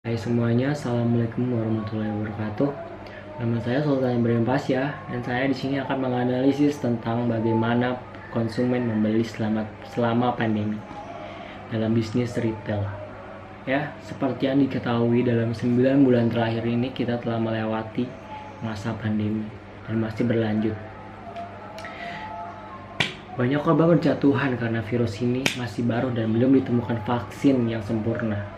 Hai semuanya, assalamualaikum warahmatullahi wabarakatuh. Nama saya Sultan Ibrahim Pasya dan saya di sini akan menganalisis tentang bagaimana konsumen membeli selama pandemi dalam bisnis retail. Ya, seperti yang diketahui dalam 9 bulan terakhir ini kita telah melewati masa pandemi dan masih berlanjut. Banyak korban berjatuhan karena virus ini masih baru dan belum ditemukan vaksin yang sempurna.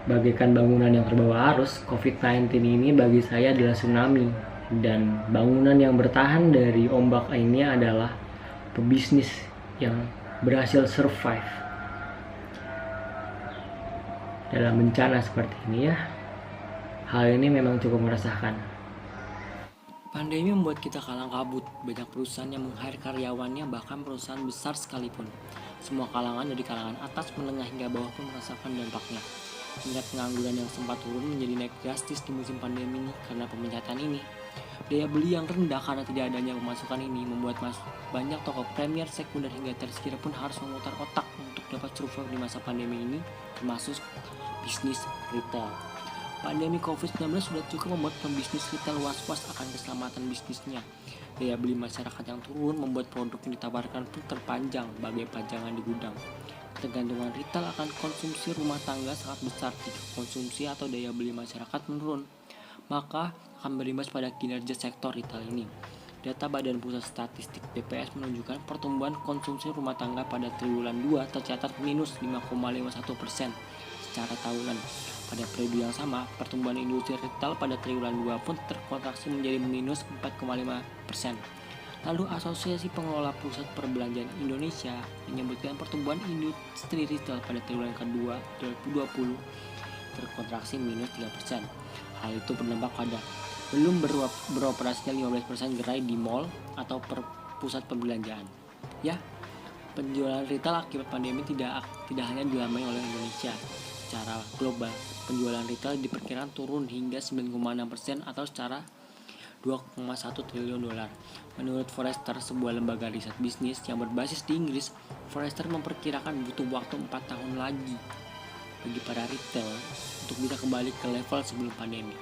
Bagaikan bangunan yang terbawa arus, COVID-19 ini bagi saya adalah tsunami. Dan bangunan yang bertahan dari ombak ini adalah pebisnis yang berhasil survive dalam bencana seperti ini ya. Hal ini memang cukup meresahkan. Pandemi membuat kita kalang kabut. Banyak perusahaan yang meng-hire karyawannya, bahkan perusahaan besar sekalipun. Semua kalangan dari kalangan atas, menengah hingga bawah pun merasakan dampaknya. Tingkat pengangguran yang sempat turun menjadi naik drastis di musim pandemi ini karena pemencatan ini. Daya beli yang rendah karena tidak adanya pemasukan ini membuat banyak toko premier, sekunder hingga tersier pun harus memutar otak untuk dapat survive di masa pandemi ini, termasuk bisnis retail. Pandemi COVID-19 sudah cukup membuat pembisnis retail was-was akan keselamatan bisnisnya. Daya beli masyarakat yang turun membuat produk yang ditawarkan pun terpanjang bagai pajangan di gudang. Ketergantungan retail akan konsumsi rumah tangga sangat besar jika konsumsi atau daya beli masyarakat menurun, maka akan berimbas pada kinerja sektor retail ini. Data Badan Pusat Statistik BPS menunjukkan pertumbuhan konsumsi rumah tangga pada triwulan 2 tercatat minus 5,51% secara tahunan. Pada periode yang sama, pertumbuhan industri retail pada triwulan 2 pun terkontraksi menjadi minus 4,5%. Lalu Asosiasi Pengelola Pusat Perbelanjaan Indonesia menyebutkan pertumbuhan industri retail pada triwulan kedua 2020 terkontraksi minus 3%. Hal itu berdampak pada belum beroperasinya 15% gerai di mal atau pusat perbelanjaan. Ya, penjualan retail akibat pandemi tidak hanya dialami oleh Indonesia. Secara global, penjualan retail diperkirakan turun hingga 9,6% atau secara 2,1 triliun dolar. Menurut Forrester, sebuah lembaga riset bisnis yang berbasis di Inggris, Forrester memperkirakan butuh waktu 4 tahun lagi bagi para retail untuk bisa kembali ke level sebelum pandemi.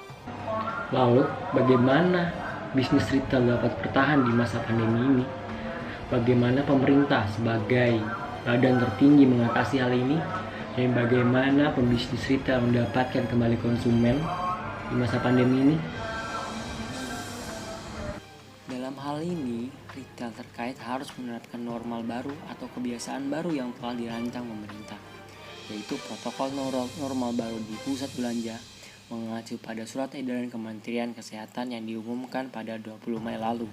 Lalu, bagaimana bisnis retail dapat bertahan di masa pandemi ini? Bagaimana pemerintah sebagai badan tertinggi mengatasi hal ini? Dan bagaimana pembisnis retail mendapatkan kembali konsumen di masa pandemi ini? Dalam hal ini, retail terkait harus menerapkan normal baru atau kebiasaan baru yang telah dirancang pemerintah, yaitu protokol normal baru di pusat belanja mengacu pada surat edaran Kementerian Kesehatan yang diumumkan pada 20 Mei lalu.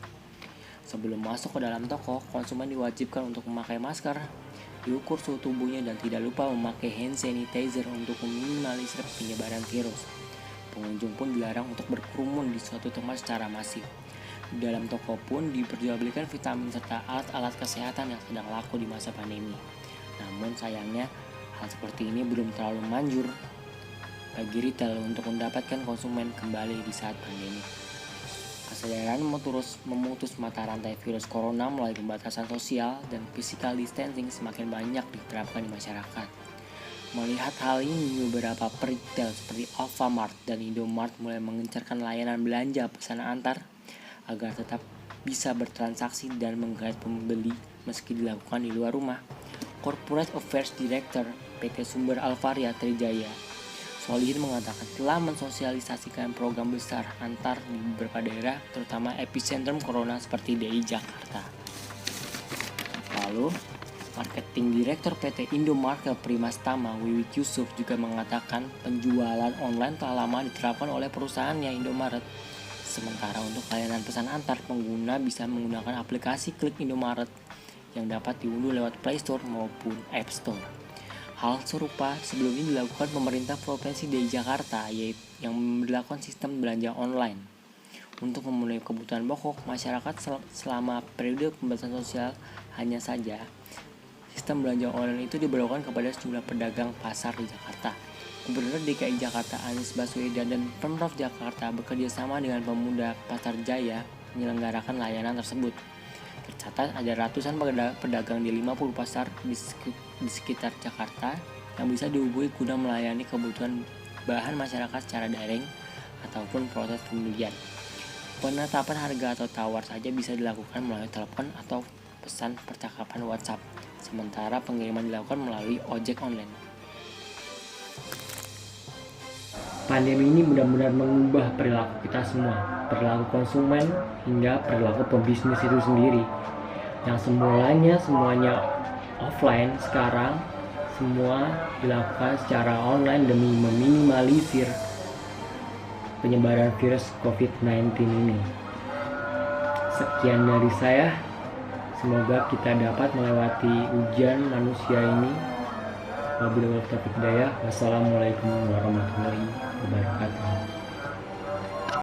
Sebelum masuk ke dalam toko, konsumen diwajibkan untuk memakai masker, diukur suhu tubuhnya dan tidak lupa memakai hand sanitizer untuk meminimalisir penyebaran virus. Pengunjung pun dilarang untuk berkerumun di suatu tempat secara masif. Di dalam toko pun diperjualbelikan vitamin serta alat-alat kesehatan yang sedang laku di masa pandemi. Namun sayangnya, hal seperti ini belum terlalu manjur bagi retail untuk mendapatkan konsumen kembali di saat pandemi. Kesadaran memutus mata rantai virus corona melalui pembatasan sosial dan physical distancing semakin banyak diterapkan di masyarakat. Melihat hal ini, beberapa retail seperti Alfamart dan Indomart mulai mengencarkan layanan belanja pesanan antar agar tetap bisa bertransaksi dan menggait pembeli meski dilakukan di luar rumah. Corporate Affairs Director PT Sumber Alvaria Trijaya Solihin mengatakan telah mensosialisasikan program besar antar di beberapa daerah, terutama epicentrum corona seperti DI Jakarta. Lalu, Marketing Direktur PT Indomarket Primastama Wiwit Yusuf juga mengatakan penjualan online telah lama diterapkan oleh perusahaannya Indomaret. Sementara untuk layanan pesan antar, pengguna bisa menggunakan aplikasi Klik Indomaret yang dapat diunduh lewat Play Store maupun App Store. Hal serupa sebelumnya dilakukan pemerintah Provinsi DKI Jakarta, yaitu yang memperlakukan sistem belanja online. Untuk memenuhi kebutuhan pokok masyarakat selama periode pembatasan sosial, hanya saja sistem belanja online itu diberlakukan kepada sejumlah pedagang pasar di Jakarta. Gubernur DKI Jakarta Anies Baswedan dan Pemprov Jakarta bekerjasama dengan Pemuda Pasar Jaya menyelenggarakan layanan tersebut. Tercatat ada ratusan pedagang di 50 pasar di sekitar Jakarta yang bisa dihubungi guna melayani kebutuhan bahan masyarakat secara daring ataupun proses pembelian. Penetapan harga atau tawar saja bisa dilakukan melalui telepon atau pesan percakapan WhatsApp, sementara pengiriman dilakukan melalui ojek online. Pandemi ini benar-benar mengubah perilaku kita semua, perilaku konsumen hingga perilaku pebisnis itu sendiri. Yang semuanya offline, sekarang semua dilakukan secara online demi meminimalisir penyebaran virus COVID-19 ini. Sekian dari saya. Semoga kita dapat melewati ujian manusia ini. Wabillahi taufiq hidayah. Wassalamualaikum warahmatullahi wabarakatuh.